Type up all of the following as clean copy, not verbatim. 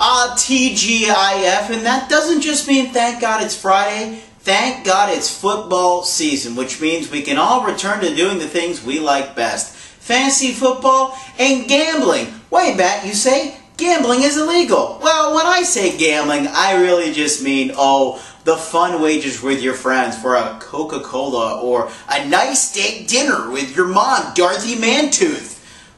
TGIF, and that doesn't just mean thank God it's Friday. Thank God it's football season, which means we can all return to doing the things we like best. Fantasy football and gambling. Wait, Matt, you say gambling is illegal. Well, when I say gambling, I really just mean, the fun wagers with your friends for a Coca-Cola or a nice steak dinner with your mom, Dorothy Mantooth.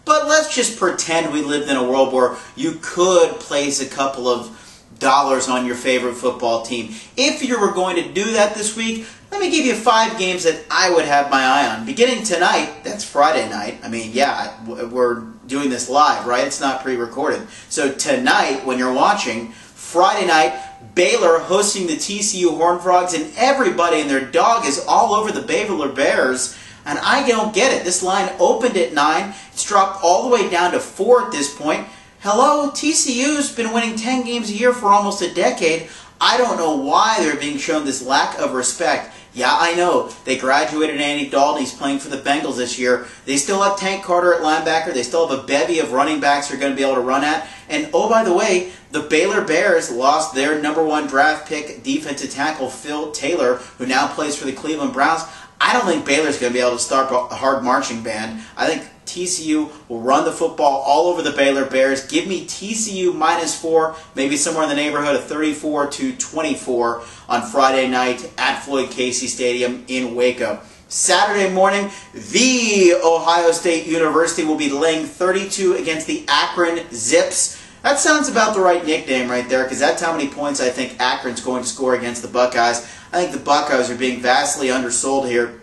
But let's just pretend we lived in a world where you could place a couple of dollars on your favorite football team. If you were going to do that this week, let me give you 5 games that I would have my eye on. Beginning tonight, that's Friday night. I mean, yeah, we're doing this live, right? It's not pre-recorded. So tonight, when you're watching, Friday night, Baylor hosting the TCU Horned Frogs, and everybody and their dog is all over the Baylor Bears. And I don't get it. This line opened at 9. It's dropped all the way down to 4 at this point. Hello, TCU's been winning 10 games a year for almost a decade. I don't know why they're being shown this lack of respect. Yeah, I know. They graduated Andy Dalton. He's playing for the Bengals this year. They still have Tank Carter at linebacker. They still have a bevy of running backs they're going to be able to run at. And, oh, by the way, the Baylor Bears lost their #1 draft pick defensive tackle, Phil Taylor, who now plays for the Cleveland Browns. I don't think Baylor's going to be able to start a hard marching band. I think TCU will run the football all over the Baylor Bears. Give me TCU -4, maybe somewhere in the neighborhood of 34-24 on Friday night at Floyd Casey Stadium in Waco. Saturday morning, the Ohio State University will be laying 32 against the Akron Zips. That sounds about the right nickname right there, because that's how many points I think Akron's going to score against the Buckeyes. I think the Buckeyes are being vastly undersold here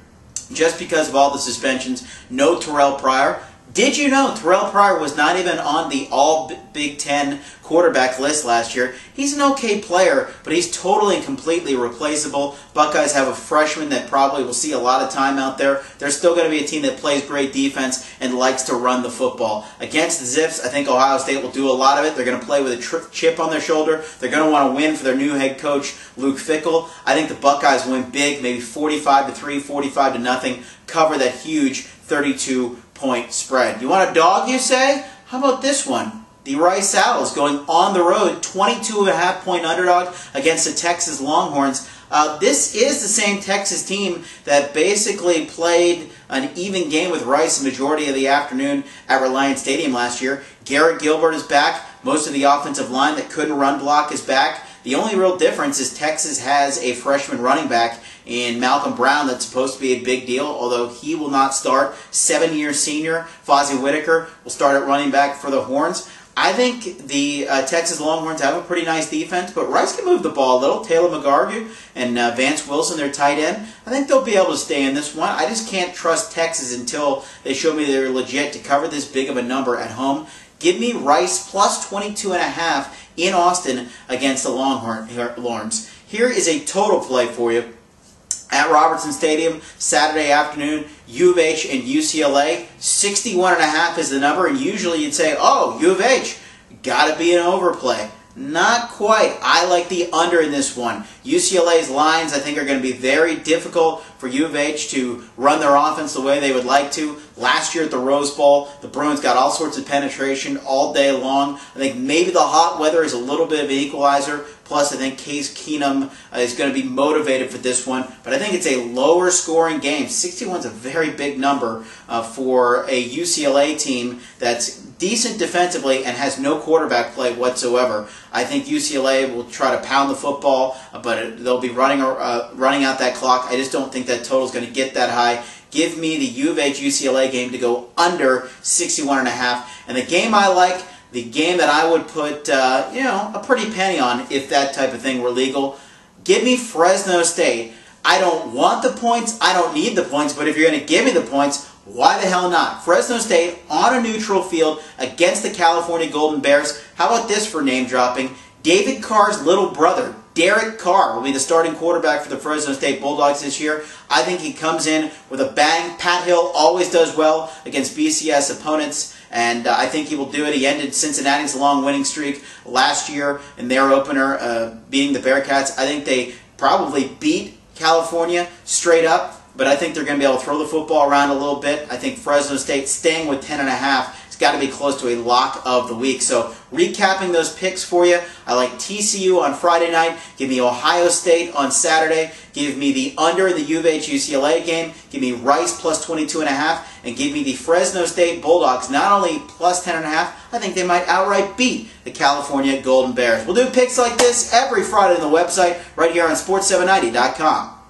just because of all the suspensions. No Terrell Pryor. Did you know Terrell Pryor was not even on the All-Big Ten quarterback list last year? He's an okay player, but he's totally and completely replaceable. Buckeyes have a freshman that probably will see a lot of time out there. They're still going to be a team that plays great defense and likes to run the football. Against the Zips, I think Ohio State will do a lot of it. They're going to play with a chip on their shoulder. They're going to want to win for their new head coach, Luke Fickell. I think the Buckeyes win big, maybe 45-3, 45-0, cover that huge 32-point spread. You want a dog, you say? How about this one? The Rice Owls going on the road, 22.5-point underdog against the Texas Longhorns. This is the same Texas team that basically played an even game with Rice the majority of the afternoon at Reliant Stadium last year. Garrett Gilbert is back. Most of the offensive line that couldn't run block is back. The only real difference is Texas has a freshman running back in Malcolm Brown that's supposed to be a big deal, although he will not start. 7-year senior Fozzie Whitaker will start at running back for the Horns. I think the Texas Longhorns have a pretty nice defense, but Rice can move the ball a little. Taylor McGarvey and Vance Wilson, their tight end, I think they'll be able to stay in this one. I just can't trust Texas until they show me they're legit to cover this big of a number at home. Give me Rice plus 22.5 in Austin against the Longhorns. Here is a total play for you. At Robertson Stadium, Saturday afternoon, U of H and UCLA. 61.5 is the number, and usually you'd say, oh, U of H, got to be an overplay. Not quite. I like the under in this one. UCLA's lines, I think, are going to be very difficult for U of H to run their offense the way they would like to. Last year at the Rose Bowl, the Bruins got all sorts of penetration all day long. I think maybe the hot weather is a little bit of an equalizer. Plus, I think Case Keenum is going to be motivated for this one. But I think it's a lower scoring game. 61 is a very big number for a UCLA team that's decent defensively and has no quarterback play whatsoever. I think UCLA will try to pound the football, but they'll be running out that clock. I just don't think that total is going to get that high. Give me the U of H UCLA game to go under 61.5. And the game I like, the game that I would put, a pretty penny on if that type of thing were legal, give me Fresno State. I don't want the points. I don't need the points. But if you're going to give me the points, why the hell not? Fresno State on a neutral field against the California Golden Bears. How about this for name dropping? David Carr's little brother, Derek Carr, will be the starting quarterback for the Fresno State Bulldogs this year. I think he comes in with a bang. Pat Hill always does well against BCS opponents, and I think he will do it. He ended Cincinnati's long winning streak last year in their opener, beating the Bearcats. I think they probably beat California straight up, but I think they're going to be able to throw the football around a little bit. I think Fresno State staying with 10.5 It's got to be close to a lock of the week. So recapping those picks for you, I like TCU on Friday night. Give me Ohio State on Saturday. Give me the under in the UCLA game. Give me Rice plus 22.5. And give me the Fresno State Bulldogs, not only plus 10.5, I think they might outright beat the California Golden Bears. We'll do picks like this every Friday on the website right here on Sports790.com.